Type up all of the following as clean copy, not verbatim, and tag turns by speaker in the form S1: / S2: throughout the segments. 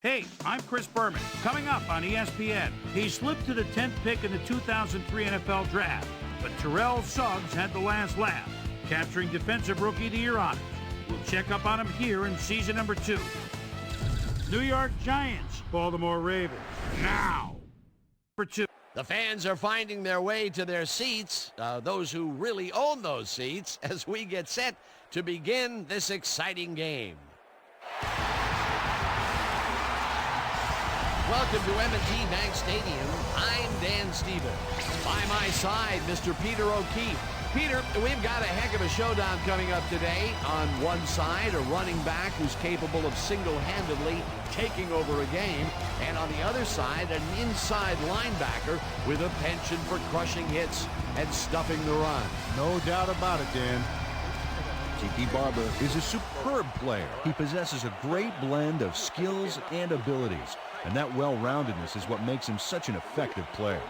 S1: Hey, I'm Chris Berman. Coming up on ESPN, he slipped to the 10th pick in the 2003 NFL Draft, but Terrell Suggs had the last laugh, capturing Defensive Rookie of the Year honors. We'll check up on him here in season number 2. New York Giants, Baltimore Ravens. Now, for 2.
S2: The fans are finding their way to their seats, those who really own those seats, as we get set to begin this exciting game. Welcome to M&T Bank Stadium. I'm Dan Stevens. By my side, Mr. Peter O'Keefe. Peter, we've got a heck of a showdown coming up today. On one side, a running back who's capable of single-handedly taking over a game. And on the other side, an inside linebacker with a penchant for crushing hits and stuffing the run.
S3: No doubt about it, Dan. Tiki Barber is a superb player. He possesses a great blend of skills and abilities. And that well-roundedness is what makes him such an effective player.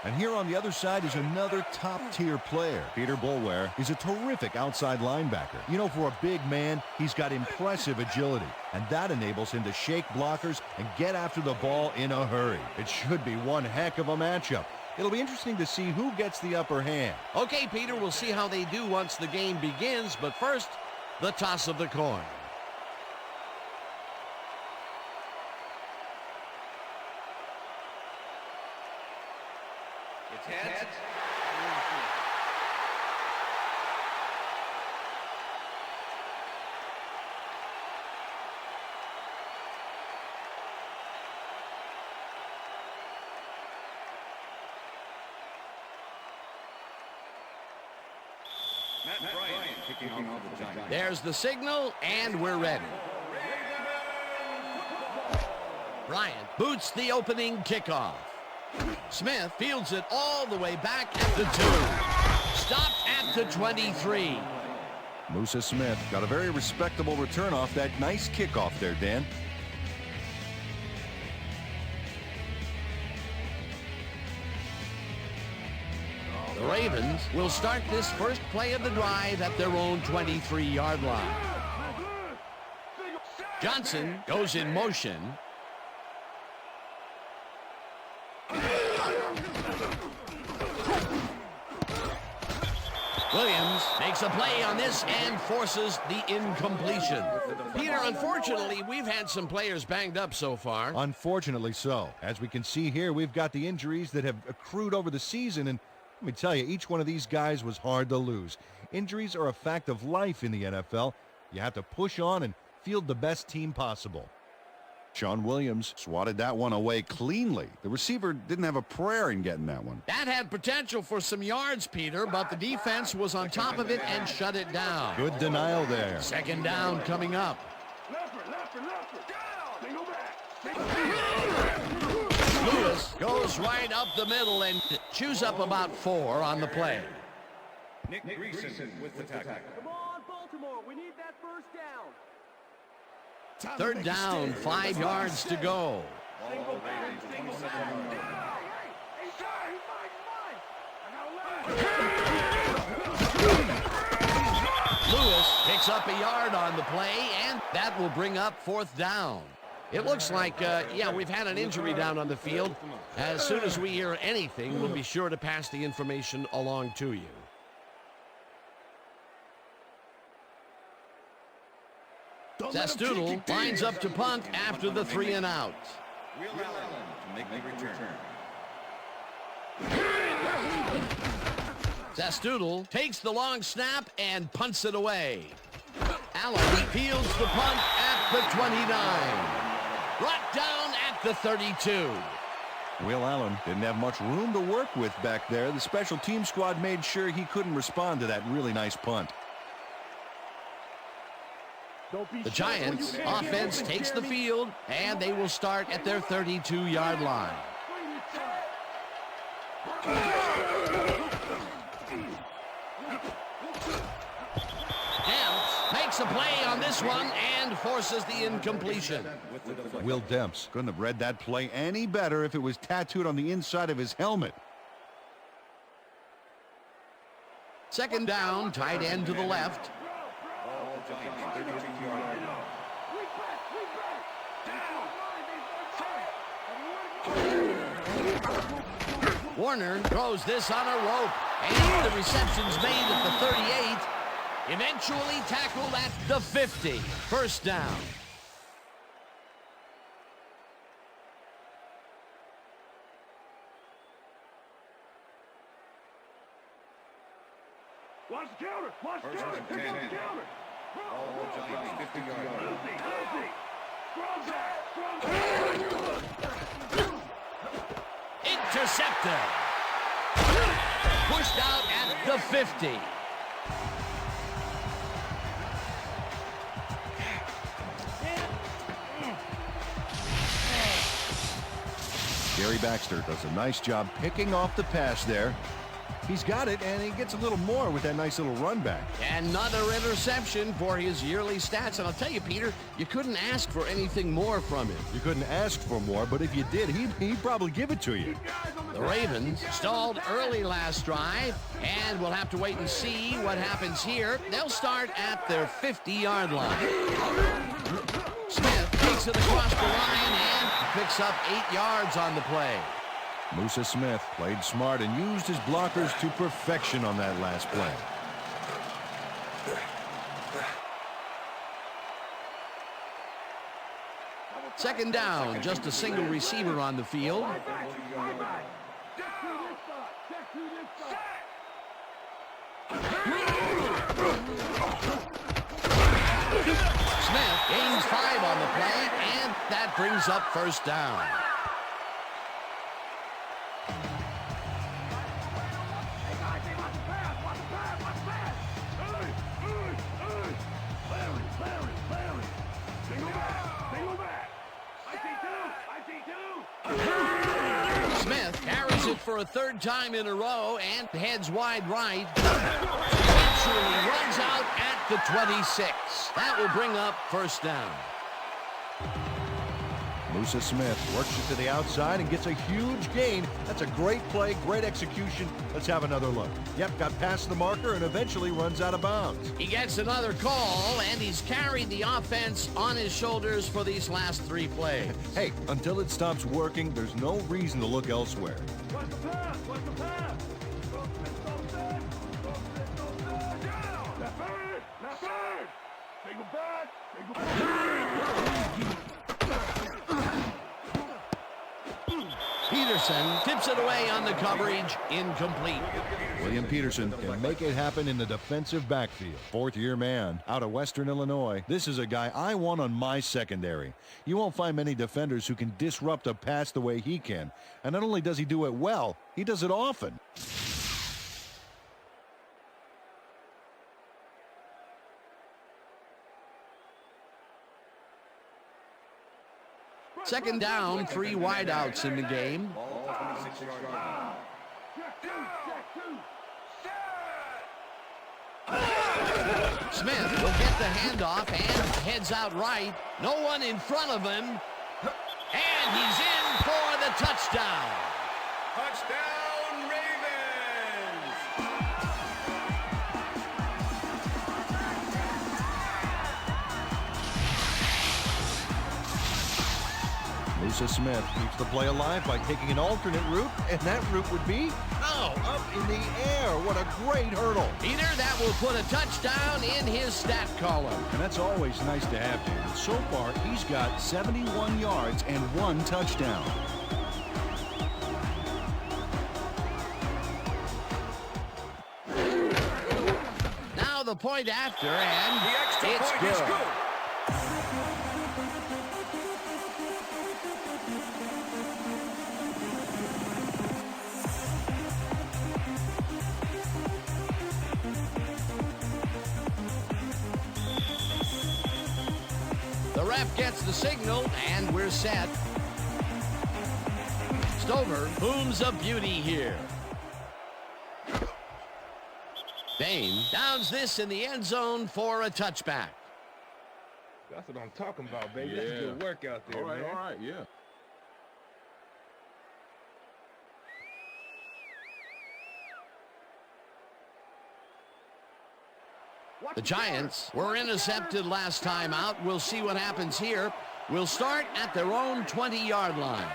S3: And here on the other side is another top-tier player. Peter Boulware is a terrific outside linebacker. You know, for a big man, he's got impressive agility, and that enables him to shake blockers and get after the ball in a hurry. It should be one heck of a matchup. It'll be interesting to see who gets the upper hand.
S2: Okay, Peter, we'll see how they do once the game begins, but first, the toss of the coin.
S4: It's heads. Matt Bryant kicking off the Giants.
S2: There's the signal, and we're ready. Bryant boots the opening kickoff. Smith fields it all the way back at the 2. Stopped at the 23.
S3: Musa Smith got a very respectable return off that nice kickoff there, Dan.
S2: The Ravens will start this first play of the drive at their own 23-yard line. Johnson goes in motion. Williams makes a play on this and forces the incompletion. Peter, unfortunately, we've had some players banged up so far.
S3: Unfortunately so. As we can see here, we've got the injuries that have accrued over the season, and let me tell you, each one of these guys was hard to lose. Injuries are a fact of life in the NFL. You have to push on and field the best team possible.
S5: Sean Williams swatted that one away cleanly. The receiver didn't have a prayer in getting that one.
S2: That had potential for some yards, Peter, but the defense was on top of it and shut it down.
S3: Good denial there.
S2: Second down coming up. Lewis goes right up the middle and chews up about 4 on the play.
S4: Nick Greason with the tackle.
S6: Come on, Baltimore. We need that first down.
S2: Third down, 5 yards to go. Lewis picks up a yard on the play, and that will bring up 4th down. It looks like, we've had an injury down on the field. As soon as we hear anything, we'll be sure to pass the information along to you. Zastoodle lines up to punt after the 3 and out.
S4: Will Allen to make the return.
S2: Zastoodle takes the long snap and punts it away. Allen fields the punt at the 29. Brought down at the 32.
S5: Will Allen didn't have much room to work with back there. The special team squad made sure he couldn't respond to that really nice punt.
S2: The Giants offense takes the field, and they will start at their 32-yard line. Demps makes a play on this one and forces the incompletion.
S5: Will Demps couldn't have read that play any better if it was tattooed on the inside of his helmet.
S2: Second down, tight end to the left. Warner throws this on a rope, and the reception's made at the 38. Eventually tackled at the 50. First down.
S6: Watch the counter! Watch the
S4: First
S6: counter!
S4: and
S6: Here
S4: 10.
S6: comes the counter!
S4: All Giants 50-yard line.
S6: Healthy! Strong back! Strong back!
S2: Intercepted. Pushed out at the 50.
S3: Gary Baxter does a nice job picking off the pass there. He's got it, and he gets a little more with that nice little run back.
S2: Another interception for his yearly stats. And I'll tell you, Peter, you couldn't ask for anything more from him.
S3: You couldn't ask for more, but if you did, he'd probably give it to you.
S2: The Ravens stalled early last drive, and we'll have to wait and see what happens here. They'll start at their 50-yard line. Smith takes it across the line and picks up 8 yards on the play.
S3: Musa Smith played smart and used his blockers to perfection on that last play.
S2: Second down, just a single receiver on the field. Smith gains 5 on the play, and that brings up first down. Smith carries it for a 3rd time in a row and heads wide right. Eventually runs out at the 26. That will bring up first down.
S3: Musa Smith works it to the outside and gets a huge gain. That's a great play, great execution. Let's have another look. Yep, got past the marker and eventually runs out of bounds.
S2: He gets another call, and he's carried the offense on his shoulders for these last 3 plays.
S3: Hey, until it stops working, there's no reason to look elsewhere.
S6: Watch the pass! Watch the pass! Left bird! Left bird! Take him back! Take him back!
S2: Peterson tips it away on the coverage, incomplete.
S3: William Peterson can make it happen in the defensive backfield. 4th-year man out of Western Illinois. This is a guy I want on my secondary. You won't find many defenders who can disrupt a pass the way he can. And not only does he do it well, he does it often.
S2: Second down, 3 wideouts in the game.
S4: All 26-yard line.
S2: Smith will get the handoff and heads out right. No one in front of him. And he's in for the touchdown.
S4: Touchdown, Ravens!
S3: Musa Smith keeps the play alive by taking an alternate route, and that route would be, up in the air. What a great hurdle.
S2: Peter, that will put a touchdown in his stat column.
S3: And that's always nice to have, David. So far, he's got 71 yards and 1 touchdown.
S2: Now the point after, and
S4: The extra
S2: it's
S4: point
S2: good.
S4: is good.
S2: The ref gets the signal, and we're set. Stover booms a beauty here. Bain downs this in the end zone for a touchback.
S7: That's what I'm talking about, baby. That's good work out there, man.
S5: All right, yeah.
S2: The Giants were intercepted last time out. We'll see what happens here. We'll start at their own 20-yard line.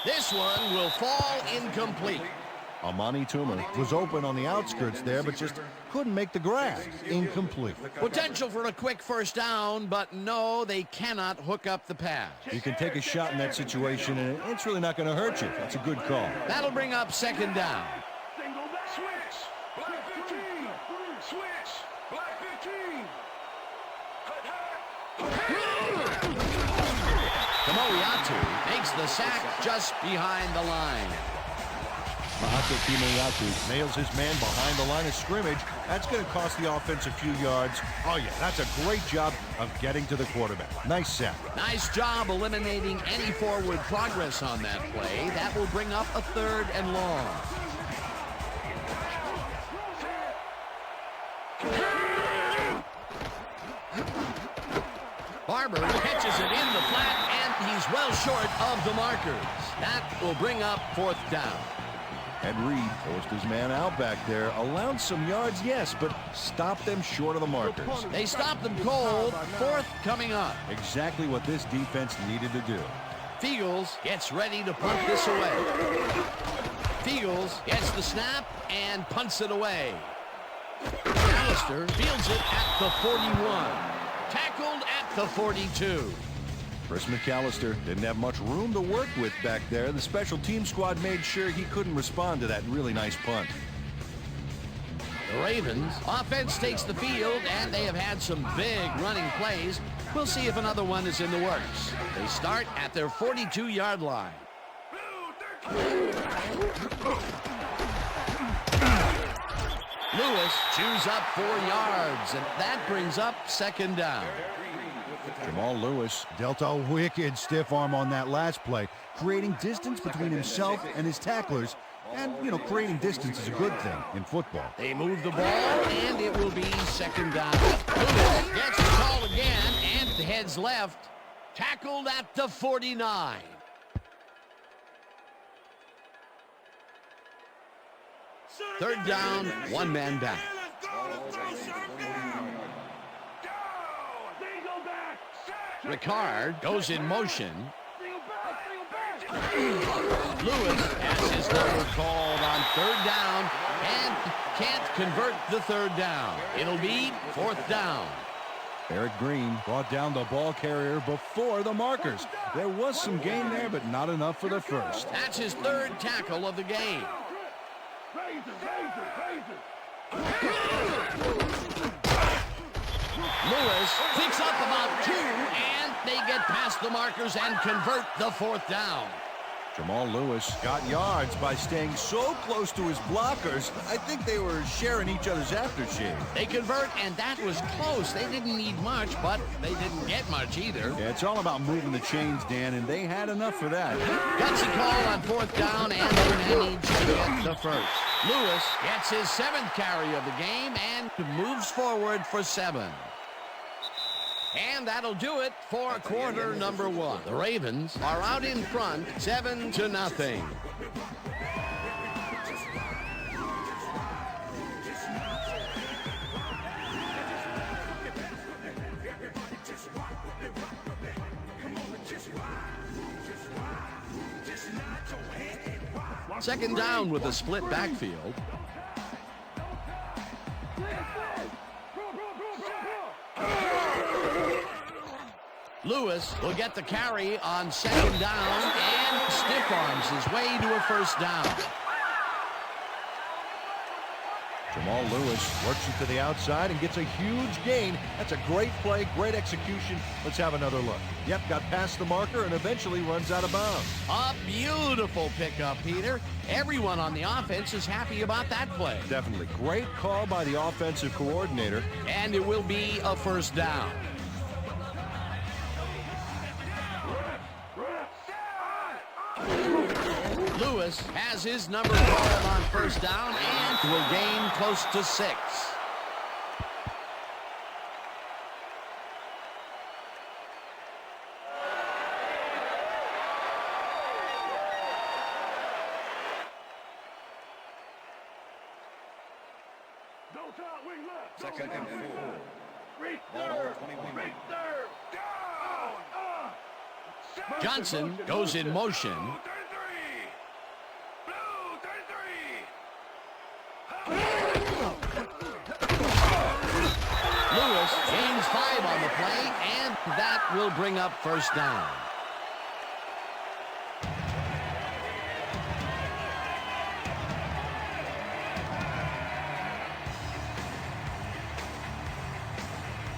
S2: This one will fall incomplete.
S3: Amani Toomer was open on the outskirts there, but just couldn't make the grab. Incomplete.
S2: Potential for a quick first down, but no, they cannot hook up the pass.
S3: You can take a shot in that situation, and it's really not going to hurt you. That's a good call.
S2: That'll bring up second down.
S6: Single back. Switch. Black 15. Switch. Black 15.
S2: Kamoiatu makes the sack just behind the line.
S3: Mahato Kimoyatu nails his man behind the line of scrimmage. That's going to cost the offense a few yards. Oh, yeah, that's a great job of getting to the quarterback. Nice sack.
S2: Nice job eliminating any forward progress on that play. That will bring up a third and long. Barber catches it in the flat, and he's well short of the markers. That will bring up fourth down.
S3: Ed Reed forced his man out back there. Allowed some yards, yes, but stopped them short of the markers.
S2: They stopped them cold. Fourth coming up.
S3: Exactly what this defense needed to do.
S2: Fields gets ready to punt this away. Fields gets the snap and punts it away. Callister fields it at the 41. Tackled at the 42.
S3: Chris McAllister didn't have much room to work with back there. The special team squad made sure he couldn't respond to that really nice punt.
S2: The Ravens offense takes the field, and they have had some big running plays. We'll see if another one is in the works. They start at their 42-yard line. Lewis chews up 4 yards, and that brings up second down.
S3: Jamal Lewis dealt a wicked stiff arm on that last play, creating distance between himself and his tacklers. And, you know, creating distance is a good thing in football.
S2: They move the ball, and it will be second down. Lewis gets the call again and heads left. Tackled at the 49. Third down, one man back. Ricard goes in motion. Lewis has his number called on third down and can't convert the third down. It'll be fourth down.
S3: Eric Green brought down the ball carrier before the markers. There was some gain there, but not enough for the first.
S2: That's his third tackle of the game. Lewis picks up about 2, and they get past the markers and convert the fourth down.
S3: Jamal Lewis got yards by staying so close to his blockers. I think they were sharing each other's aftershave.
S2: They convert, and that was close. They didn't need much, but they didn't get much either.
S3: Yeah, it's all about moving the chains, Dan, and they had enough for that.
S2: Gutsy call on fourth down, and they manage to get the first. Lewis gets his 7th carry of the game and moves forward for 7. And that'll do it for quarter number 1. The Ravens are out in front, 7-0. Second down with a split backfield. Lewis will get the carry on second down and stiff arms his way to a first down.
S3: Jamal Lewis works it to the outside and gets a huge gain. That's a great play, great execution. Let's have another look. Yep, got past the marker and eventually runs out of bounds.
S2: A beautiful pickup, Peter. Everyone on the offense is happy about that play.
S3: Definitely. Great call by the offensive coordinator.
S2: And it will be a first down. Lewis has his number called on first down and will gain close to 6.
S6: Don't count, wing left.
S4: Second and 4.
S6: Reach
S4: Ball
S6: third.
S4: 21.
S6: Reach third. Down.
S2: Johnson goes in motion.
S6: Blue 33.
S2: Lewis gains 5 on the play, and that will bring up first down.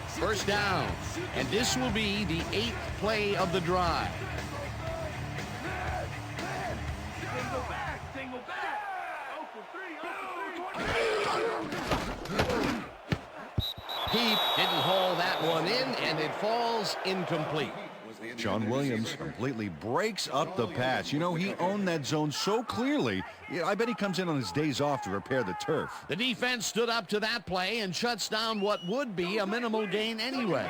S2: First down, and this will be the 8th play of the drive.
S6: Single back. 0 for 3.
S2: Heath didn't haul that one in, and it falls incomplete.
S3: John Williams completely breaks up the pass. You know, he owned that zone so clearly. Yeah, I bet he comes in on his days off to repair the turf.
S2: The defense stood up to that play and shuts down what would be a minimal gain anyway.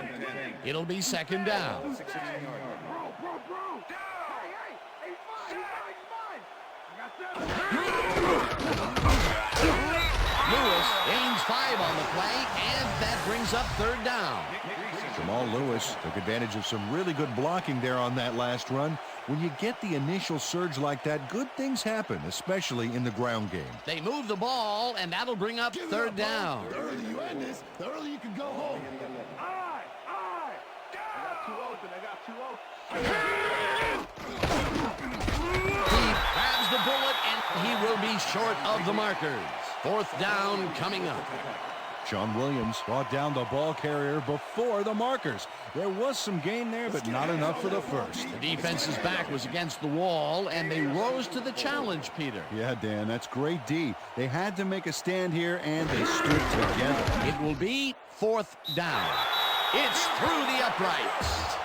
S2: It'll be second down. Lewis gains 5 on the play, and that brings up third down.
S3: Jamal Lewis took advantage of some really good blocking there on that last run. When you get the initial surge like that, good things happen, especially in the ground game.
S2: They move the ball, and that'll bring up third down.
S6: The earlier you end this, the earlier you can go home. I got 2 open.
S2: He grabs the bullet, and he will be short of the markers. Fourth down coming up.
S3: John Williams brought down the ball carrier before the markers. There was some gain there, but not enough for the first.
S2: The defense's back was against the wall, and they rose to the challenge, Peter.
S3: Yeah, Dan, that's great D. They had to make a stand here, and they stood together.
S2: It will be fourth down. It's through the uprights.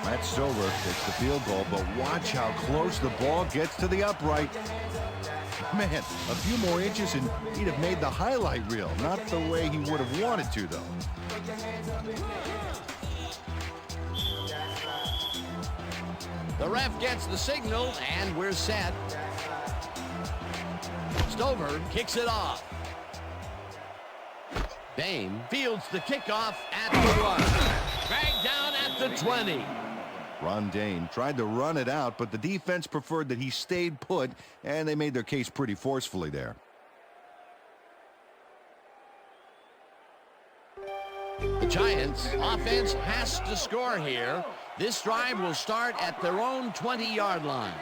S3: Matt Silver takes the field goal, but watch how close the ball gets to the upright. Man, a few more inches and he'd have made the highlight reel. Not the way he would have wanted to, though.
S2: The ref gets the signal, and we're set. Stover kicks it off. Dame fields the kickoff at the 1. Dragged down at the 20.
S3: Ron Dane tried to run it out, but the defense preferred that he stayed put, and they made their case pretty forcefully there.
S2: The Giants' offense has to score here. This drive will start at their own 20-yard line.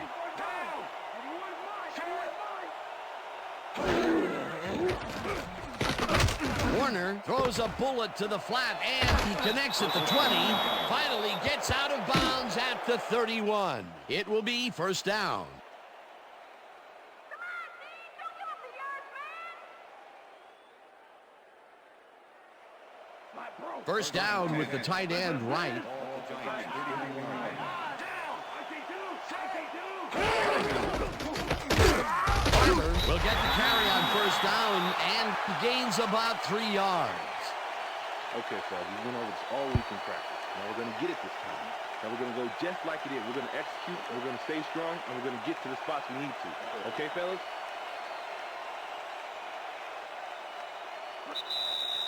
S2: Warner throws a bullet to the flat, and he connects at the 20. Finally gets out of bounds at the 31. It will be first down. First down with the tight end right. Farmer will get the carry on first down and gains about 3 yards.
S7: Okay, fellas, we went over this all week in practice. Now we're going to get it this time. Now we're going to go just like it is. We're going to execute, and we're going to stay strong, and we're going to get to the spots we need to. Okay, fellas?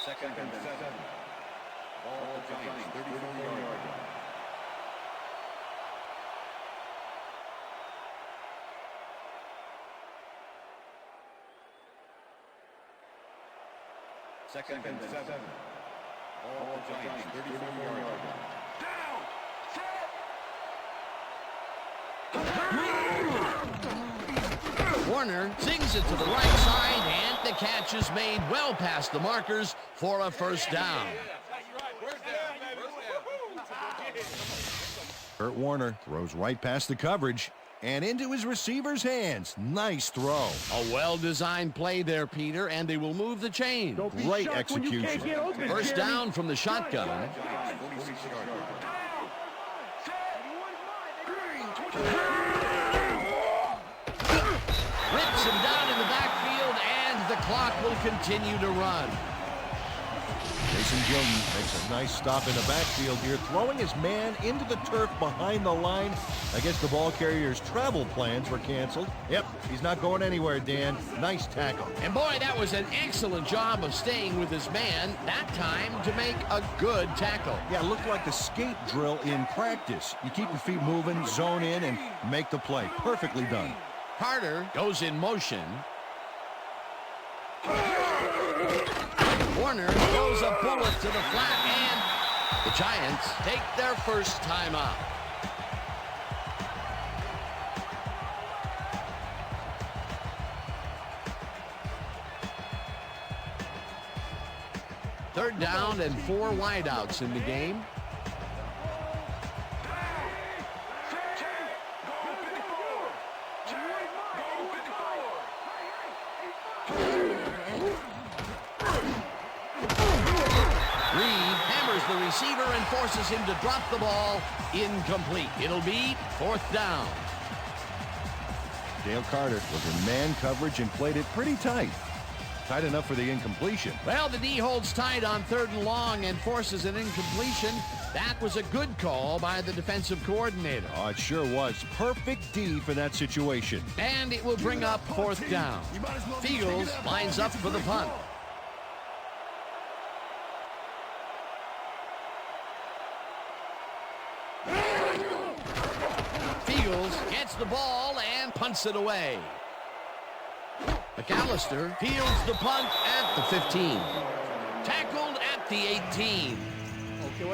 S4: Second and 7. Ball Giants, 34-yard line. Second and 7. Ball Giants, 34-yard line.
S2: Warner sings it to the right side, and the catch is made well past the markers for a first down.
S3: Kurt Warner throws right past the coverage and into his receiver's hands. Nice throw.
S2: A well-designed play there, Peter, and they will move the chain.
S3: Great execution.
S2: First down from the shotgun. Rips him down in the backfield, and the clock will continue to run.
S3: Jason Gilden makes a nice stop in the backfield here, throwing his man into the turf behind the line. I guess the ball carrier's travel plans were canceled. Yep, he's not going anywhere, Dan. Nice tackle.
S2: And boy, that was an excellent job of staying with his man that time to make a good tackle.
S3: Yeah, it looked like the skate drill in practice. You keep your feet moving, zone in, and make the play. Perfectly done.
S2: Carter goes in motion. Warner throws a bullet to the flat, and the Giants take their first time out. Third down and 4 wideouts in the game. The receiver and forces him to drop the ball. Incomplete. It'll be 4th down.
S3: Dale Carter was in man coverage and played it pretty tight. Tight enough for the incompletion.
S2: Well, the D holds tight on 3rd and long and forces an incompletion. That was a good call by the defensive coordinator.
S3: Oh, it sure was. Perfect D for that situation.
S2: And it will bring up 4th down. Fields lines up for the punt. Gets the ball and punts it away. McAllister fields the punt at the 15. Tackled at the 18.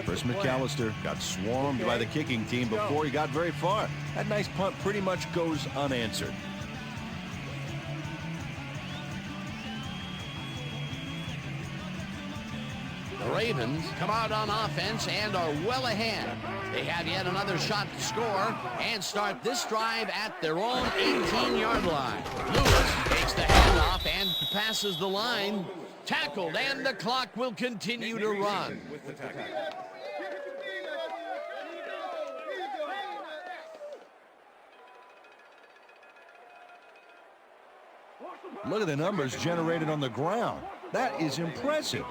S3: Chris McAllister got swarmed by the kicking team before he got very far. That nice punt pretty much goes unanswered.
S2: The Ravens come out on offense and are well ahead. They have yet another shot to score and start this drive at their own 18-yard line. Lewis takes the handoff and passes the line. Tackled, and the clock will continue to run.
S3: Look at the numbers generated on the ground. That is impressive.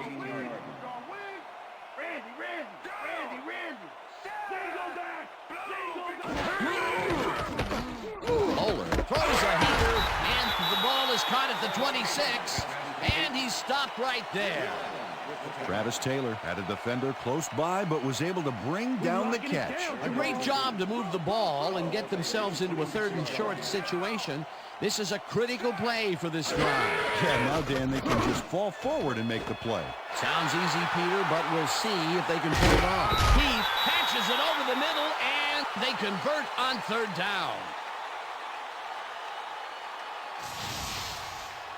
S2: Bowler throws a heater, and the ball is caught at the 26, and he's stopped right there.
S3: Travis Taylor had a defender close by, but was able to bring down the catch.
S2: A great job to move the ball and get themselves into a 3rd and short situation. This is a critical play for this drive.
S3: Yeah, now, Dan, they can just fall forward and make the play.
S2: Sounds easy, Peter, but we'll see if they can pull it off. Heath patches it over the middle, and they convert on 3rd down.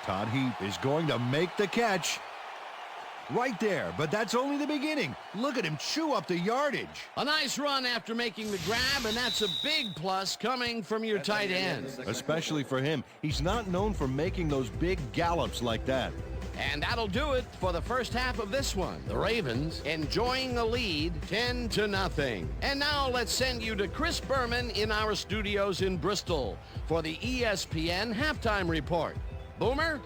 S3: Todd Heath is going to make the catch. Right there, but that's only the beginning. Look at him chew up the yardage.
S2: A nice run after making the grab, and that's a big plus coming from your tight end.
S3: Especially for him. He's not known for making those big gallops like that.
S2: And that'll do it for the first half of this one. The Ravens enjoying a lead 10-0. And now let's send you to Chris Berman in our studios in Bristol for the ESPN Halftime Report. Boomer?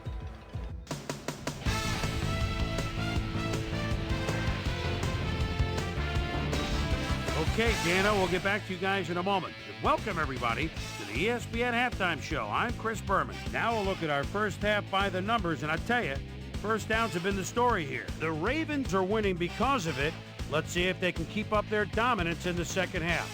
S1: Okay, Dano, we'll get back to you guys in a moment. Welcome, everybody, to the ESPN Halftime Show. I'm Chris Berman. Now we'll look at our first half by the numbers, and I tell you, first downs have been the story here. The Ravens are winning because of it. Let's see if they can keep up their dominance in the second half.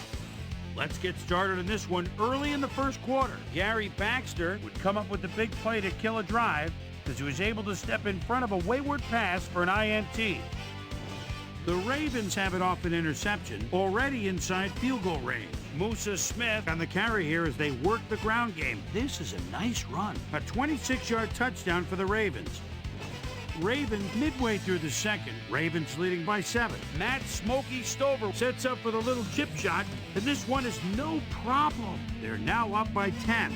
S1: Let's get started in this one early in the first quarter. Gary Baxter would come up with the big play to kill a drive because he was able to step in front of a wayward pass for an INT. The Ravens have it off an interception, already inside field goal range. Musa Smith on the carry here as they work the ground game. This is a nice run. A 26-yard touchdown for the Ravens. Ravens midway through the second. Ravens leading by 7. Matt Smokey Stover sets up for the little chip shot, and this one is no problem. They're now up by 10.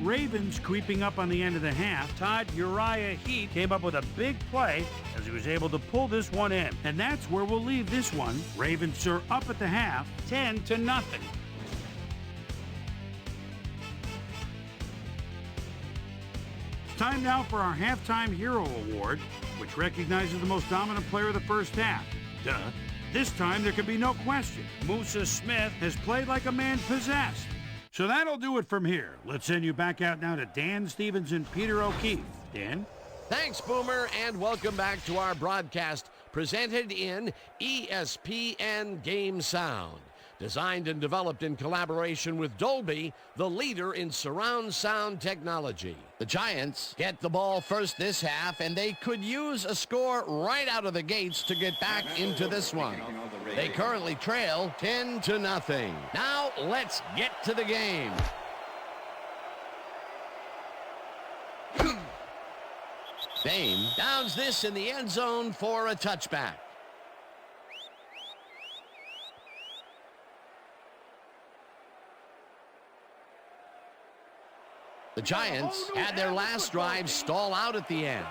S1: Ravens creeping up on the end of the half. Todd Uriah Heath came up with a big play as he was able to pull this one in. And that's where we'll leave this one. Ravens are up at the half, 10-0. time now for our Halftime Hero Award, which recognizes the most dominant player of the first half. Duh. This time there can be no question. Musa Smith has played like a man possessed. So that'll do it from here. Let's send you back out now to Dan Stevens and Peter O'Keefe. Dan?
S2: Thanks, Boomer, and welcome back to our broadcast presented in ESPN Game Sound. Designed and developed in collaboration with Dolby, the leader in surround sound technology. The Giants get the ball first this half, and they could use a score right out of the gates to get back into this one. They currently trail 10-0. Now let's get to the game. Dame downs this in the end zone for a touchback. The Giants had their last drive stall out at the end.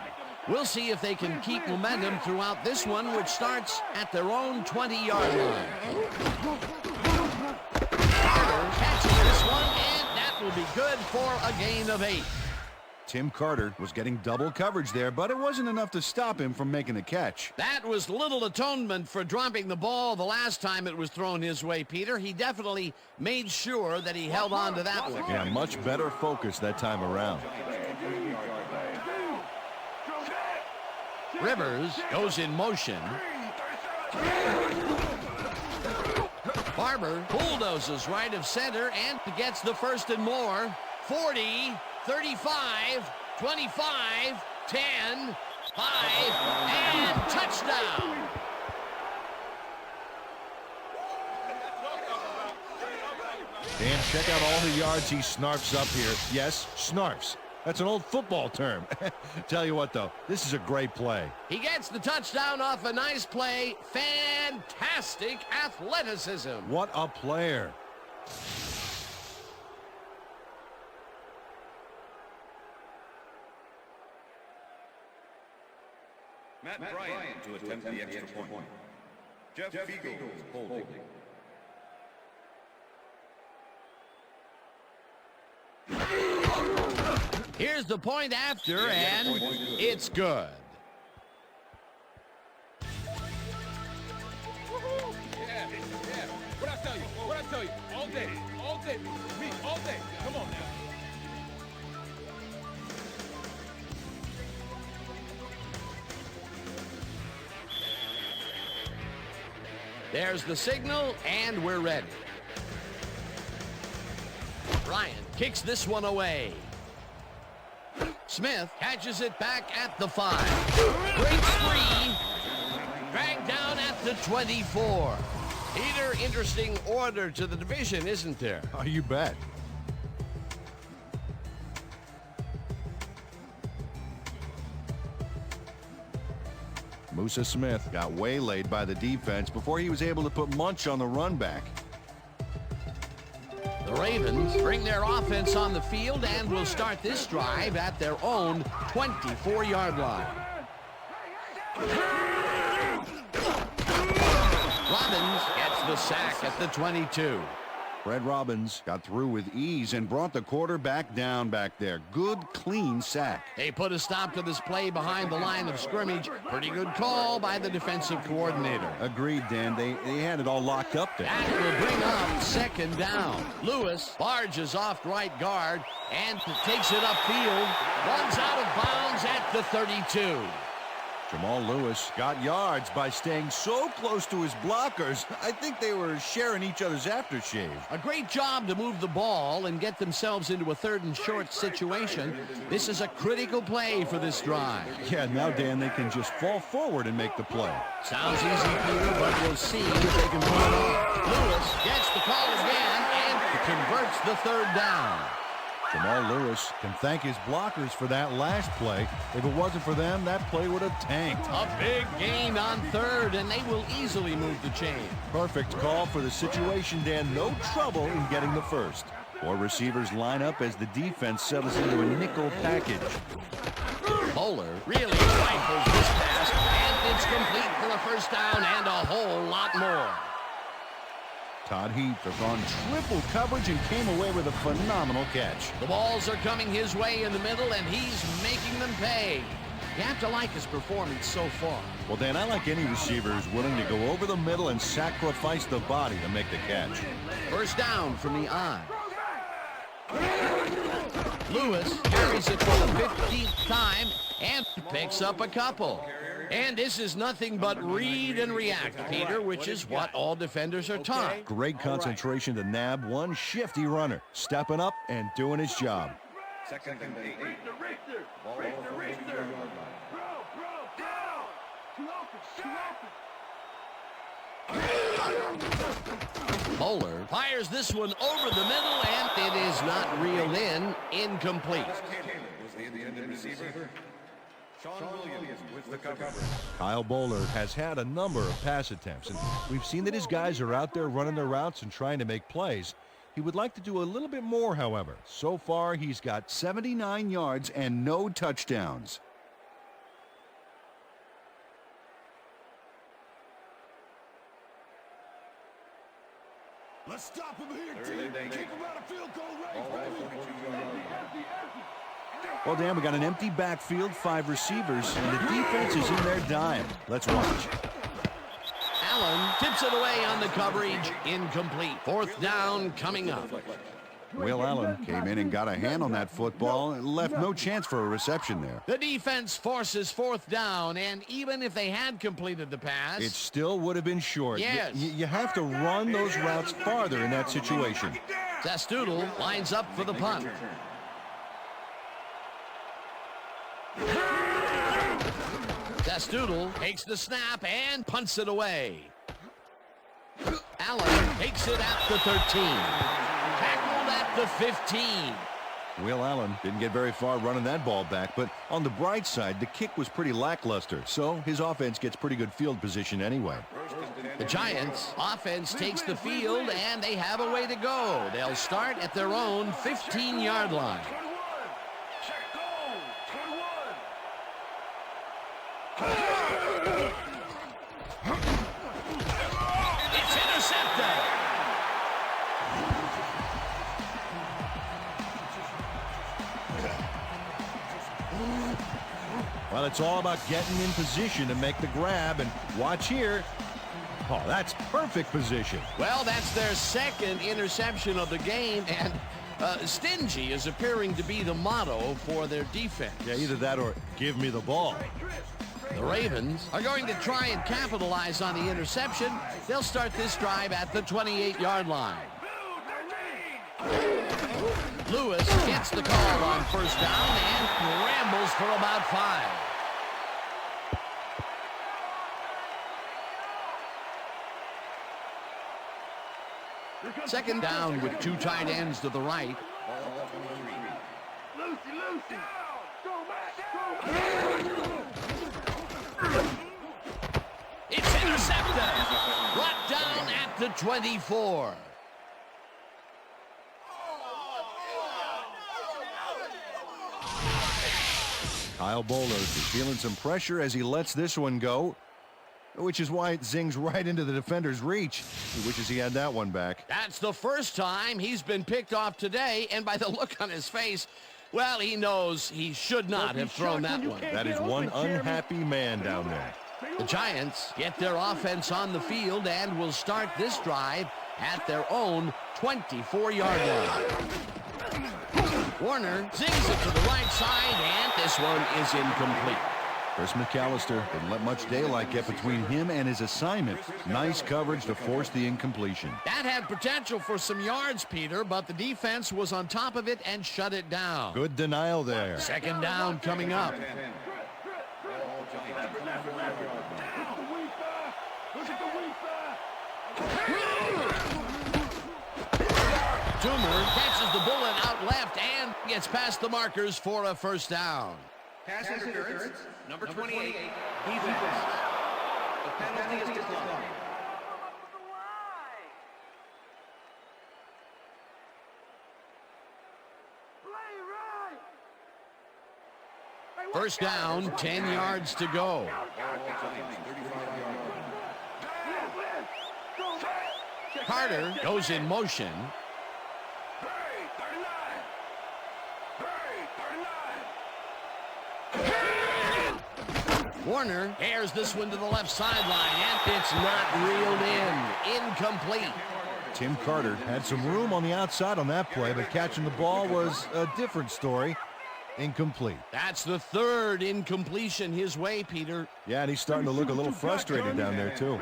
S2: We'll see if they can keep momentum throughout this one, which starts at their own 20-yard line. Carter catches this one, and that will be good for a gain of 8.
S3: Tim Carter was getting double coverage there, but it wasn't enough to stop him from making the catch.
S2: That was little atonement for dropping the ball the last time it was thrown his way, Peter. He definitely made sure that he held on to that one.
S3: Yeah, much better focus that time around.
S2: Rivers goes in motion. Barber bulldozes right of center and gets the first and more. 40, 35, 25, 10, 5, and touchdown.
S3: Dan, check out all the yards he snarfs up here. Yes, snarfs. That's an old football term. Tell you what, though, this is a great play.
S2: He gets the touchdown off a nice play. Fantastic athleticism.
S3: What a player.
S4: Matt Bryant to attempt the extra point. Jeff Eagles holding.
S2: Here's the point after, and it's good.
S6: Yeah. What I tell you? All day. Me, all day. Come on now.
S2: There's the signal, and we're ready. Bryant kicks this one away. Smith catches it back at the 5. Breaks free. Dragged down at the 24. Peter, interesting order to the division, isn't there?
S3: Oh, you bet. Musa Smith got waylaid by the defense before he was able to put Munch on the run back.
S2: The Ravens bring their offense on the field and will start this drive at their own 24-yard line. Robbins gets the sack at the 22.
S3: Fred Robbins got through with ease and brought the quarterback down back there. Good, clean sack.
S2: They put a stop to this play behind the line of scrimmage. Pretty good call by the defensive coordinator.
S3: Agreed, Dan. They had it all locked up there.
S2: That will bring up second down. Lewis barges off right guard and takes it upfield. Runs out of bounds at the 32.
S3: Jamal Lewis got yards by staying so close to his blockers. I think they were sharing each other's aftershave.
S2: A great job to move the ball and get themselves into a 3rd and short situation. This is a critical play for this drive.
S3: Yeah, now, Dan, they can just fall forward and make the play.
S2: Sounds easy, Peter, but we'll see if they can pull it off. Lewis gets the call again and converts the 3rd down.
S3: Jamal Lewis can thank his blockers for that last play. If it wasn't for them, that play would have tanked.
S2: A big gain on 3rd, and they will easily move the chain.
S3: Perfect call for the situation, Dan. No trouble in getting the first. 4 receivers line up as the defense settles into a nickel package.
S2: Bowler really rifles this pass, and it's complete for a first down and a whole lot more.
S3: Todd Heath took on triple coverage and came away with a phenomenal catch.
S2: The balls are coming his way in the middle, and he's making them pay. You have to like his performance so far.
S3: Well, Dan, I like any receiver who's willing to go over the middle and sacrifice the body to make the catch.
S2: First down from the I. Lewis carries it for the 15th time and picks up a couple. And this is nothing but read and react, Peter, which is what all defenders are taught.
S3: Great concentration to nab one shifty runner, stepping up and doing his job.
S4: Second and 8.
S2: Bowler fires this one over the middle, and it is not reeled in. Incomplete.
S4: Was the intended receiver. Sean Williams with the cover.
S3: Kyle Bowler has had a number of pass attempts, and we've seen that his guys are out there running their routes and trying to make plays. He would like to do a little bit more, however. So far, he's got 79 yards and no touchdowns.
S6: Let's stop him here, team. Keep him out of field goal range, baby.
S3: Well, Dan, we got an empty backfield, 5 receivers, and the defense is in their dime. Let's watch.
S2: Allen tips it away on the coverage. Incomplete. Fourth down coming up.
S3: Will Allen came in and got a hand on that football and left no chance for a reception there.
S2: The defense forces fourth down, and even if they had completed the pass,
S3: It still would have been short.
S2: Yes.
S3: You have to run those routes farther in that situation.
S2: Zastoodle lines up for the punt. Zastoodle takes the snap and punts it away. Allen takes it at the 13. Tackled at the 15.
S3: Will Allen didn't get very far running that ball back, but on the bright side, the kick was pretty lackluster, so his offense gets pretty good field position anyway.
S2: The Giants' offense takes the field, and they have a way to go. They'll start at their own 15-yard line. It's intercepted.
S3: Well, it's all about getting in position to make the grab, and watch here. Oh, that's perfect position.
S2: Well, that's their second interception of the game, and stingy is appearing to be the motto for their defense.
S3: Yeah, either that or give me the ball.
S2: The Ravens are going to try and capitalize on the interception. They'll start this drive at the 28-yard line. Lewis gets the call on first down and rambles for about 5. Second down with 2 tight ends to the right. It's intercepted. Brought down at the 24.
S3: Kyle Bowler is feeling some pressure as he lets this one go, which is why it zings right into the defender's reach. He wishes he had that one back.
S2: That's the first time he's been picked off today, and by the look on his face, well, he knows he should not have thrown that one.
S3: That is one unhappy man down there.
S2: The Giants get their offense on the field and will start this drive at their own 24-yard line. Warner zings it to the right side, and this one is incomplete.
S3: Chris McAllister didn't let much daylight get between him and his assignment. Nice coverage to force the incompletion.
S2: That had potential for some yards, Peter, but the defense was on top of it and shut it down.
S3: Good denial there.
S2: Second down coming up. Toomer catches the bullet out left and gets past the markers for a first down.
S8: Pass interference, number 28, defense. The penalty is declined.
S2: First down, 10 yards to go. Carter goes in motion. Warner airs this one to the left sideline, and it's not reeled in. Incomplete.
S3: Tim Carter had some room on the outside on that play, but catching the ball was a different story. Incomplete.
S2: That's the third incompletion his way, Peter.
S3: Yeah, and he's starting to look a little frustrated down there, too.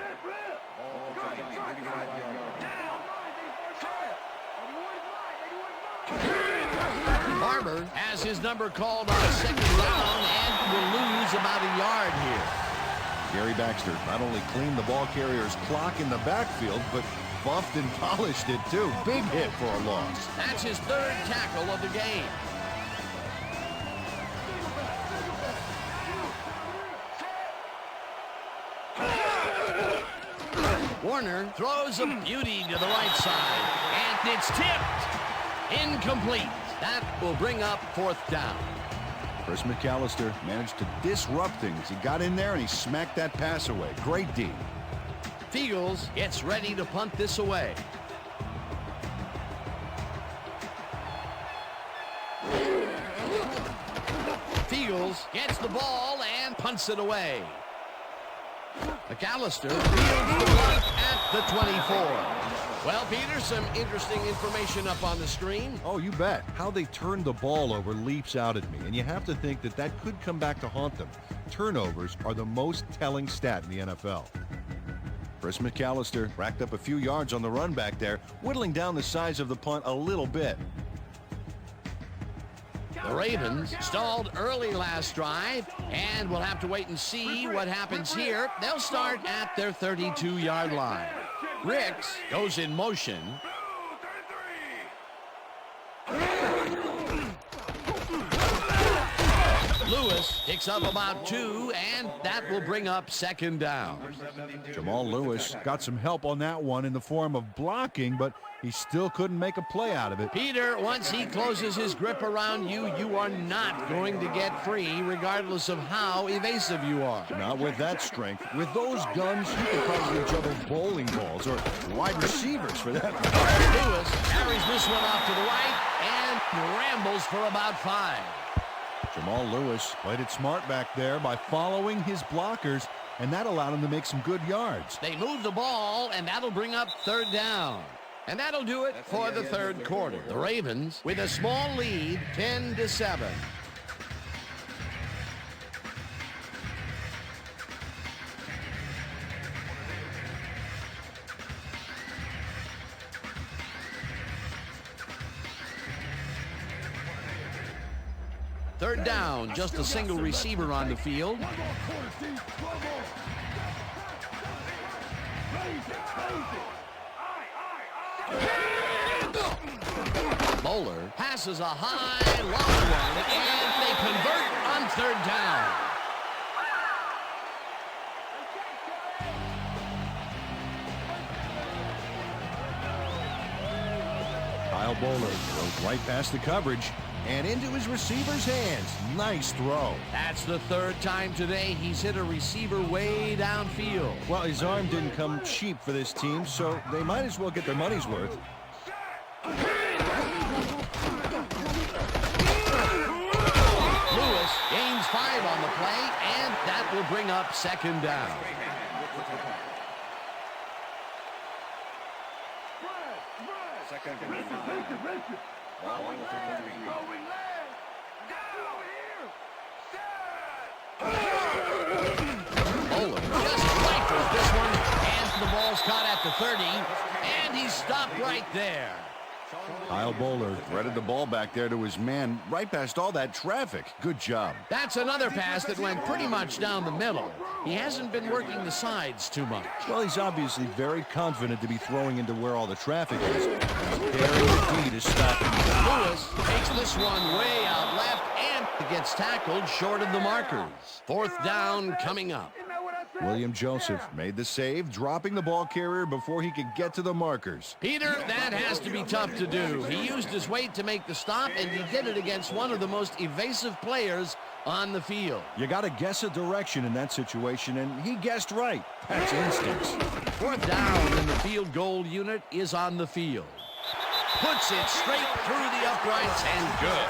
S2: Barber has his number called on second down and will lose about a yard here.
S3: Gary Baxter not only cleaned the ball carrier's clock in the backfield, but buffed and polished it, too. Big hit for a loss.
S2: That's his third tackle of the game. Warner throws a beauty to the right side, and it's tipped. Incomplete. That will bring up fourth down.
S3: Chris McAllister managed to disrupt things. He got in there and he smacked that pass away. Great D.
S2: Fields gets ready to punt this away. Fields gets the ball and punts it away. McAllister fields the punt at the 24. Well, Peter, some interesting information up on the screen.
S3: Oh, you bet. How they turned the ball over leaps out at me, and you have to think that that could come back to haunt them. Turnovers are the most telling stat in the NFL. Chris McAllister racked up a few yards on the run back there, whittling down the size of the punt a little bit.
S2: The Ravens stalled early last drive, and we'll have to wait and see what happens here. They'll start at their 32-yard line. Ricks goes in motion. Lewis picks up about 2, and that will bring up second down.
S3: Jamal Lewis got some help on that one in the form of blocking, but he still couldn't make a play out of it.
S2: Peter, once he closes his grip around you, you are not going to get free, regardless of how evasive you are.
S3: Not with that strength. With those guns, you could probably juggle bowling balls or wide receivers for that matter.
S2: Lewis carries this one off to the right and rambles for about 5.
S3: Jamal Lewis played it smart back there by following his blockers, and that allowed him to make some good yards.
S2: They move the ball, and that'll bring up third down. And that'll do it for the third quarter. The Ravens with a small lead, 10-7. Third down, just a single receiver on the field. Bowler passes a high, long one, and they convert on third down.
S3: Kyle Bowler goes right past the coverage and into his receiver's hands. Nice throw.
S2: That's the third time today he's hit a receiver way downfield.
S3: Well, his arm didn't come cheap for this team, so they might as well get their money's worth.
S2: Lewis gains 5 on the play, and that will bring up second down. Bowler just rifles this one, and the ball's caught at the 30, and he's stopped right there.
S3: Kyle Bowler threaded the ball back there to his man right past all that traffic. Good job.
S2: That's another pass that went pretty much down the middle. He hasn't been working the sides too much.
S3: Well, he's obviously very confident to be throwing into where all the traffic is. Daring the D to stop him.
S2: Lewis takes this one way out left and gets tackled short of the markers. Fourth down coming up.
S3: William Joseph made the save, dropping the ball carrier before he could get to the markers.
S2: Peter, that has to be tough to do. He used his weight to make the stop, and he did it against one of the most evasive players on the field.
S3: You got to guess a direction in that situation, and he guessed right. That's instincts.
S2: 4th down, and the field goal unit is on the field. Puts it straight through the uprights and good.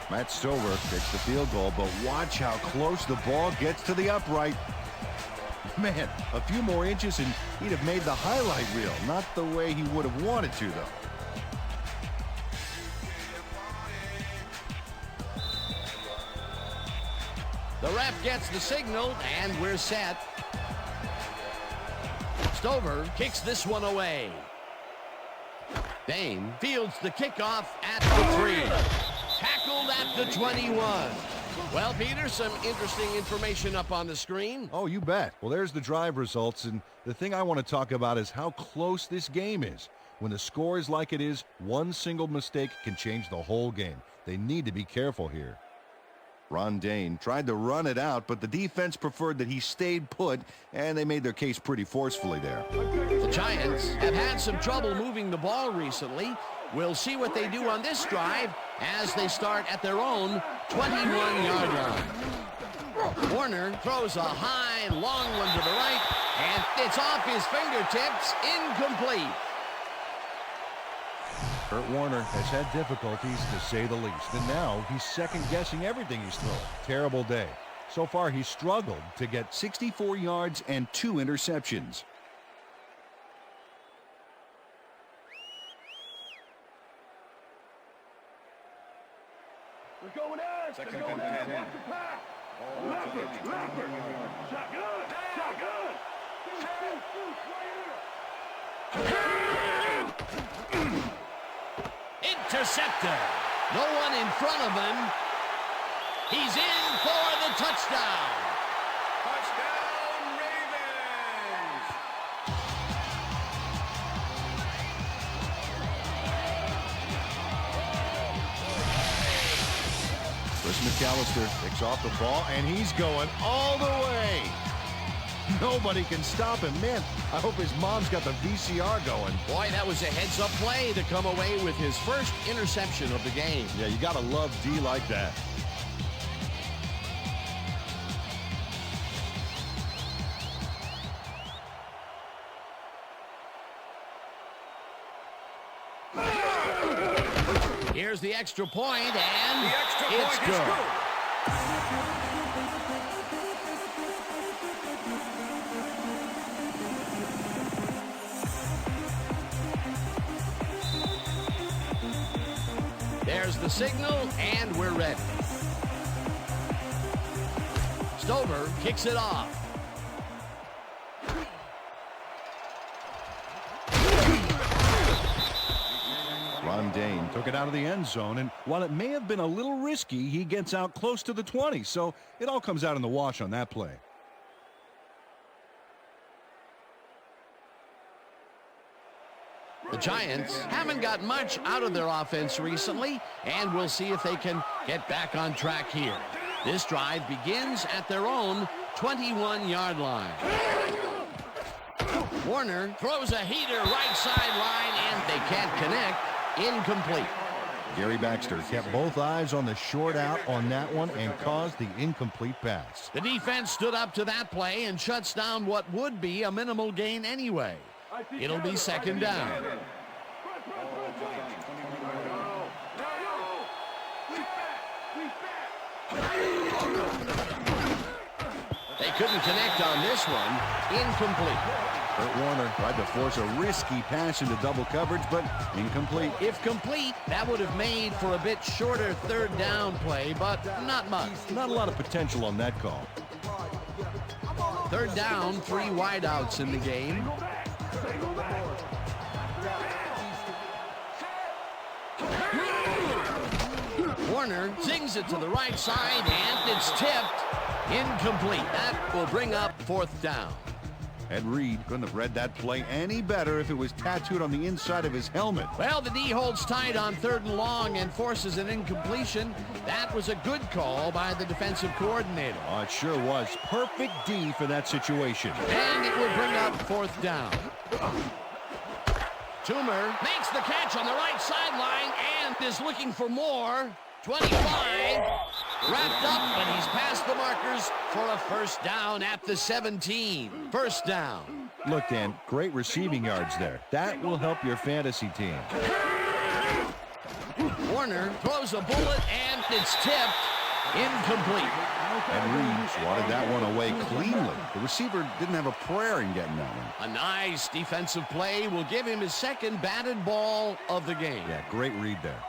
S3: Matt Stover kicks the field goal, but watch how close the ball gets to the upright. Man, a few more inches and he'd have made the highlight reel. Not the way he would have wanted to, though.
S2: The ref gets the signal, and we're set. Stover kicks this one away. Bain fields the kickoff at the 3. Tackled at the 21. Well, Peter, some interesting information up on the screen.
S3: Oh, you bet. Well, there's the drive results, and the thing I want to talk about is how close this game is. When the score is like it is, one single mistake can change the whole game. They need to be careful here.
S5: Ron Dane tried to run it out, but the defense preferred that he stayed put, and they made their case pretty forcefully there.
S2: The Giants have had some trouble moving the ball recently. We'll see what they do on this drive as they start at their own 21-yard line. Warner throws a high, long one to the right, and it's off his fingertips, incomplete.
S3: Kurt Warner has had difficulties, to say the least, and now he's second-guessing everything he's throwing. Terrible day. So far, he's struggled to get
S5: 64 yards and 2 interceptions.
S7: We're going out.
S4: Second and 10.
S2: Interceptor. No one in front of him. He's in for the touchdown.
S4: Touchdown, Ravens!
S3: Chris McAllister picks off the ball, and he's going all the way. Nobody can stop him. Man, I hope his mom's got the VCR going.
S2: Boy, that was a heads-up play to come away with his first interception of the game.
S3: Yeah, you got to love D like that.
S2: Here's the extra point, and
S4: The extra point
S2: it's
S4: is
S2: good. There's the signal, and we're ready. Stover kicks it off.
S3: Ron Dane took it out of the end zone, and while it may have been a little risky, he gets out close to the 20, so it all comes out in the wash on that play.
S2: The Giants haven't got much out of their offense recently, and we'll see if they can get back on track here. This drive begins at their own 21-yard line. Warner throws a heater right sideline, and they can't connect. Incomplete.
S3: Gary Baxter kept both eyes on the short out on that one and caused the incomplete pass.
S2: The defense stood up to that play and shuts down what would be a minimal gain anyway. It'll be second down. They couldn't connect on this one. Incomplete.
S3: Kurt Warner tried to force a risky pass into double coverage, but incomplete.
S2: If complete, that would have made for a bit shorter third down play, but not much.
S3: Not a lot of potential on that call.
S2: Third down, 3 wideouts in the game. Warner zings it to the right side, and it's tipped. Incomplete. That will bring up fourth down.
S3: Ed Reed couldn't have read that play any better if it was tattooed on the inside of his helmet.
S2: Well, the D holds tight on third and long and forces an incompletion. That was a good call by the defensive coordinator.
S3: Oh, it sure was. Perfect D for that situation.
S2: And it will bring up fourth down. Toomer makes the catch on the right sideline and is looking for more. 25. Wrapped up, but he's past the markers for a first down at the 17. First down.
S3: Look, Dan, great receiving yards there. That will help your fantasy team.
S2: Warner throws a bullet, and it's tipped. Incomplete.
S5: And Reed swatted that one away cleanly. The receiver didn't have a prayer in getting that one.
S2: A nice defensive play will give him his second batted ball of the game.
S3: Yeah, great read there.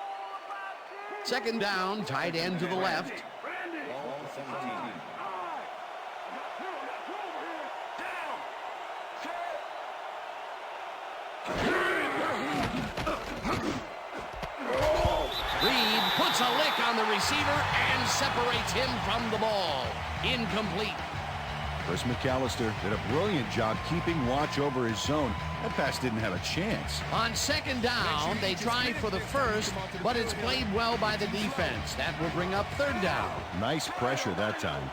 S2: Second down, tight end to the left.
S4: Ball 17.
S2: Reed puts a lick on the receiver and separates him from the ball. Incomplete.
S3: Chris McAllister did a brilliant job keeping watch over his zone. That pass didn't have a chance.
S2: On second down, they try for the first, but it's played well by the defense. That will bring up third down.
S3: Nice pressure that time.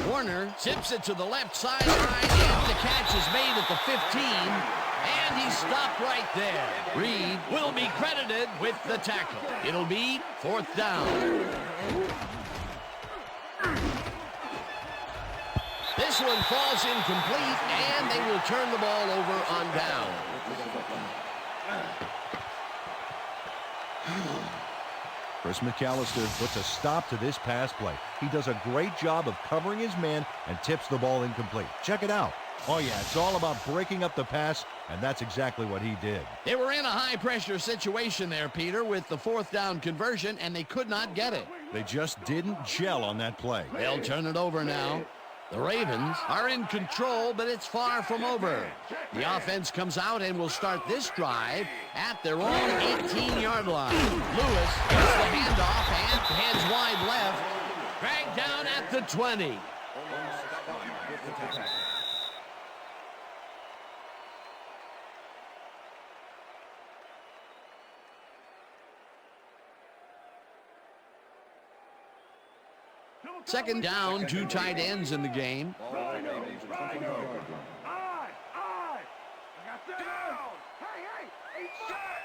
S2: Warner zips it to the left sideline, and the catch is made at the 15, and he stopped right there. Reed will be credited with the tackle. It'll be fourth down. This one falls incomplete, and they will turn the ball over on down.
S3: Chris McAllister puts a stop to this pass play. He does a great job of covering his man and tips the ball incomplete. Check it out. Oh, yeah, it's all about breaking up the pass, and that's exactly what he did.
S2: They were in a high-pressure situation there, Peter, with the fourth down conversion, and they could not get it.
S3: They just didn't gel on that play.
S2: They'll turn it over now. The Ravens are in control, but it's far from over. The offense comes out and will start this drive at their own 18-yard line. Lewis gets the handoff and heads wide left. Dragged down at the 20. Second down, two tight ends in the game.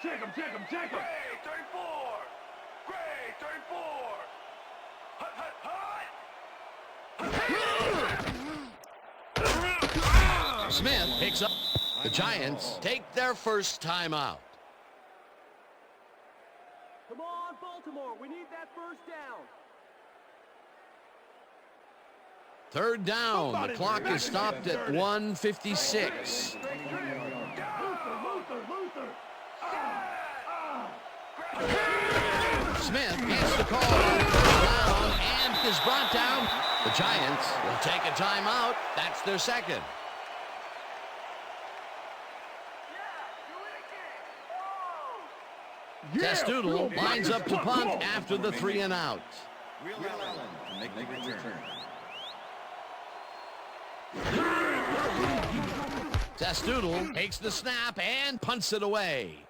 S6: Check him. Great, 34. Great, 34.
S2: Smith picks up. The Giants take their first timeout.
S9: Come on, Baltimore. We need that first down.
S2: Third down. The clock is stopped at 1:56. Smith gets the call on first down and is brought down. The Giants will take a timeout. That's their second. Testoodle lines up to punt after the 3 and out.
S4: Will Allen to make the return.
S2: Testoodle takes the snap and punts it away.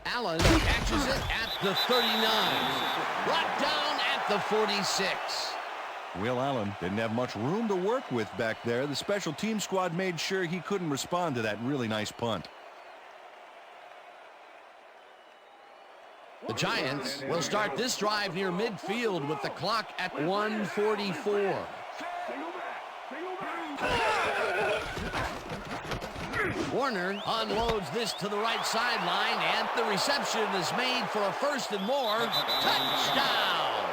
S2: Allen catches it at the 39. Brought down at the 46.
S5: Will Allen didn't have much room to work with back there. The special team squad made sure he couldn't respond to that really nice punt.
S2: The Giants will start this drive near midfield with the clock at 1:44. Warner unloads this to the right sideline, and the reception is made for a first and more. Touchdown!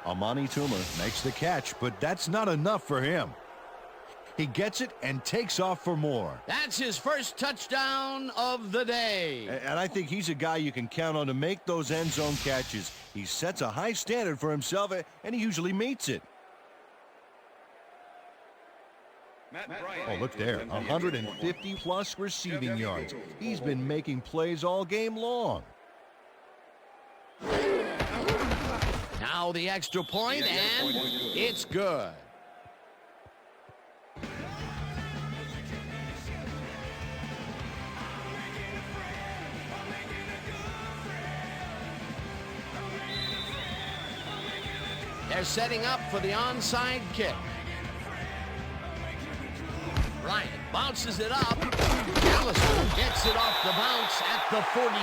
S3: Amani Toomer makes the catch, but that's not enough for him. He gets it and takes off for more.
S2: That's his first touchdown of the day.
S3: And I think he's a guy you can count on to make those end zone catches. He sets a high standard for himself, and he usually meets it. Oh, look there, 150-plus receiving yards. He's been making plays all game long.
S2: Now the extra point, and it's good. They're setting up for the onside kick. Bryant bounces it up. McAllister gets it off the bounce at the 45.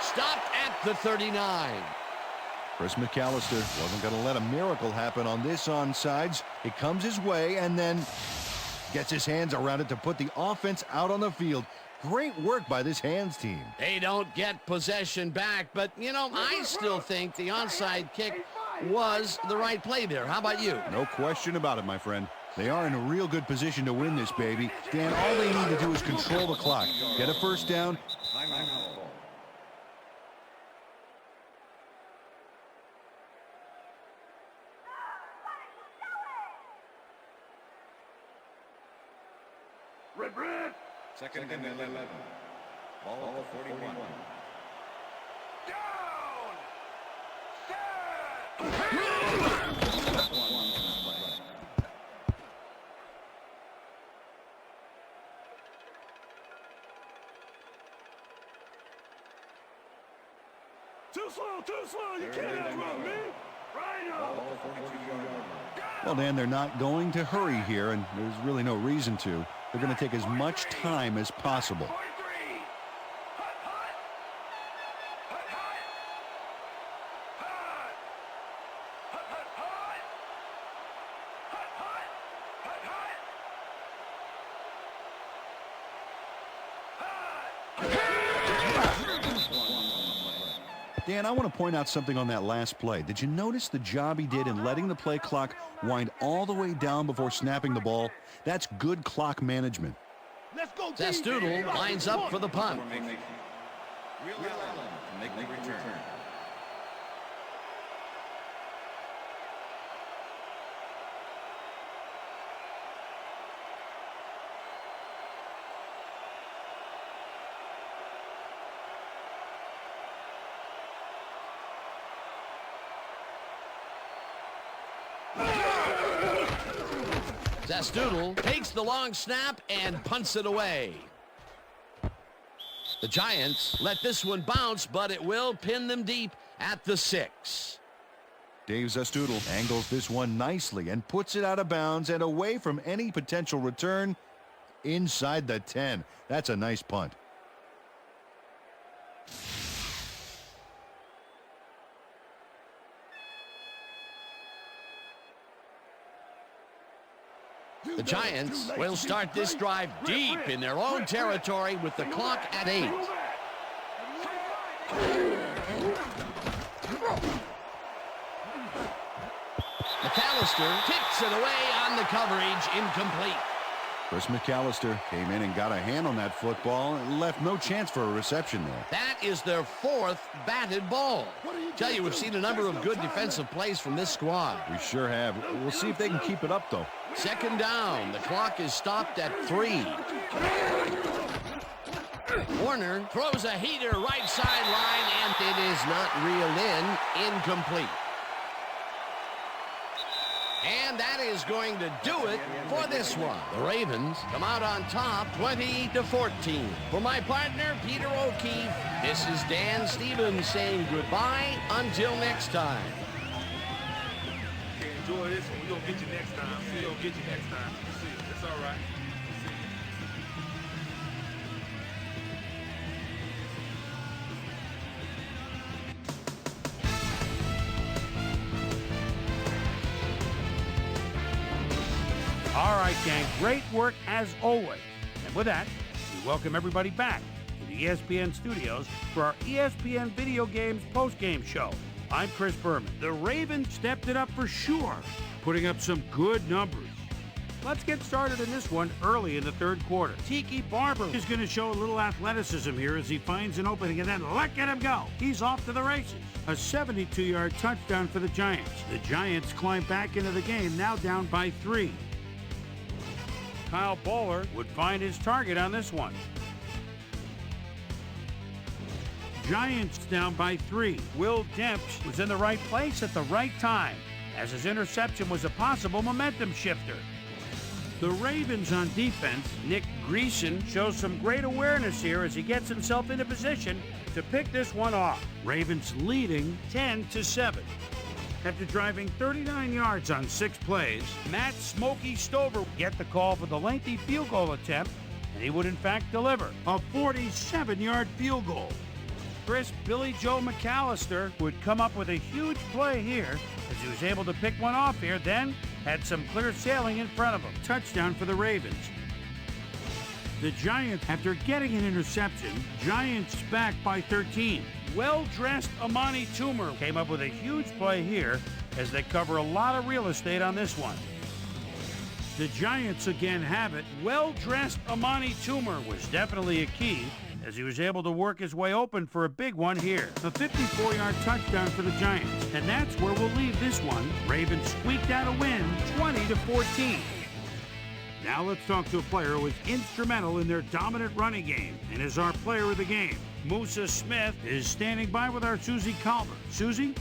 S2: Stopped at the 39.
S3: Chris McAllister wasn't going to let a miracle happen on this onside. It comes his way and then gets his hands around it to put the offense out on the field. Great work by this hands team.
S2: They don't get possession back, but, you know, I still think the onside kick was the right play there. How about you?
S3: No question about it, my friend. They are in a real good position to win this, baby. Dan, all they need to do is control the clock. Get a first down.
S4: Second and 11. Ball 41.
S6: Too slow, you can't outrun me. Rhino.
S3: Well, Dan, they're not going to hurry here, and there's really no reason to. They're going to take as much time as possible. Dan, I want to point out something on that last play. Did you notice the job he did in letting the play clock wind all the way down before snapping the ball? That's good clock management.
S6: Let's go.
S2: Zastoodle lines up for the punt.
S4: Will Allen to make the return.
S2: Zastoodle takes the long snap and punts it away. The Giants let this one bounce, but it will pin them deep at the 6.
S3: Dave Zastoodle angles this one nicely and puts it out of bounds and away from any potential return inside the 10. That's a nice punt.
S2: The Giants will start this drive deep in their own territory with the clock at 8. McAllister kicks it away on the coverage, incomplete.
S3: Chris McAllister came in and got a hand on that football and left no chance for a reception there.
S2: That is their 4th batted ball. Tell you, we've seen a number of good defensive plays from this squad.
S3: We sure have. We'll see if they can keep it up, though.
S2: Second down. The clock is stopped at 3. Warner throws a heater right sideline, and it is not reeled in. Incomplete. And that is going to do it for this one. The Ravens come out on top 20-14. For my partner, Peter O'Keefe, this is Dan Stevens saying goodbye until next time.
S6: Enjoy this one. We're going to get you next time. We're going to get you next time. See, it's all right.
S1: All right, gang, great work as always. And with that, we welcome everybody back to the ESPN studios for our ESPN Video Games postgame show. I'm Chris Berman. The Ravens stepped it up for sure, putting up some good numbers. Let's get started in this one early in the third quarter. Tiki Barber is going to show a little athleticism here as he finds an opening and then look at him go. He's off to the races. A 72-yard touchdown for the Giants. The Giants climb back into the game, now down by 3. Kyle Bowler would find his target on this one. Giants down by 3. Will Demps was in the right place at the right time, as his interception was a possible momentum shifter. The Ravens on defense, Nick Greason shows some great awareness here as he gets himself into position to pick this one off. Ravens leading 10-7. After driving 39 yards on 6 plays, Matt Smokey Stover get the call for the lengthy field goal attempt, and he would in fact deliver a 47-yard field goal. Chris Billy Joe McAllister would come up with a huge play here as he was able to pick one off here, then had some clear sailing in front of him. Touchdown for the Ravens. The Giants, after getting an interception, Giants back by 13. Well-dressed Amani Toomer came up with a huge play here as they cover a lot of real estate on this one. The Giants again have it. Well-dressed Amani Toomer was definitely a key as he was able to work his way open for a big one here. A 54-yard touchdown for the Giants. And that's where we'll leave this one. Ravens squeaked out a win, 20-14. Now let's talk to a player who was instrumental in their dominant running game and is our player of the game. Musa Smith is standing by with our Susie Calvert. Susie?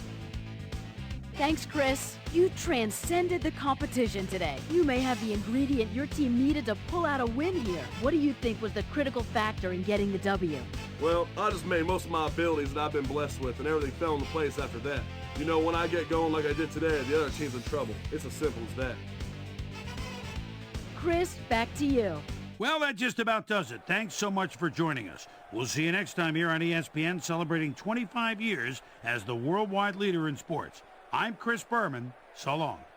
S10: Thanks, Chris. You transcended the competition today. You may have the ingredient your team needed to pull out a win here. What do you think was the critical factor in getting the W?
S11: Well, I just made most of my abilities that I've been blessed with, and everything fell into place after that. You know, when I get going like I did today, the other team's in trouble. It's as simple as that.
S10: Chris, back to you.
S1: Well, that just about does it. Thanks so much for joining us. We'll see you next time here on ESPN, celebrating 25 years as the worldwide leader in sports. I'm Chris Berman. So long.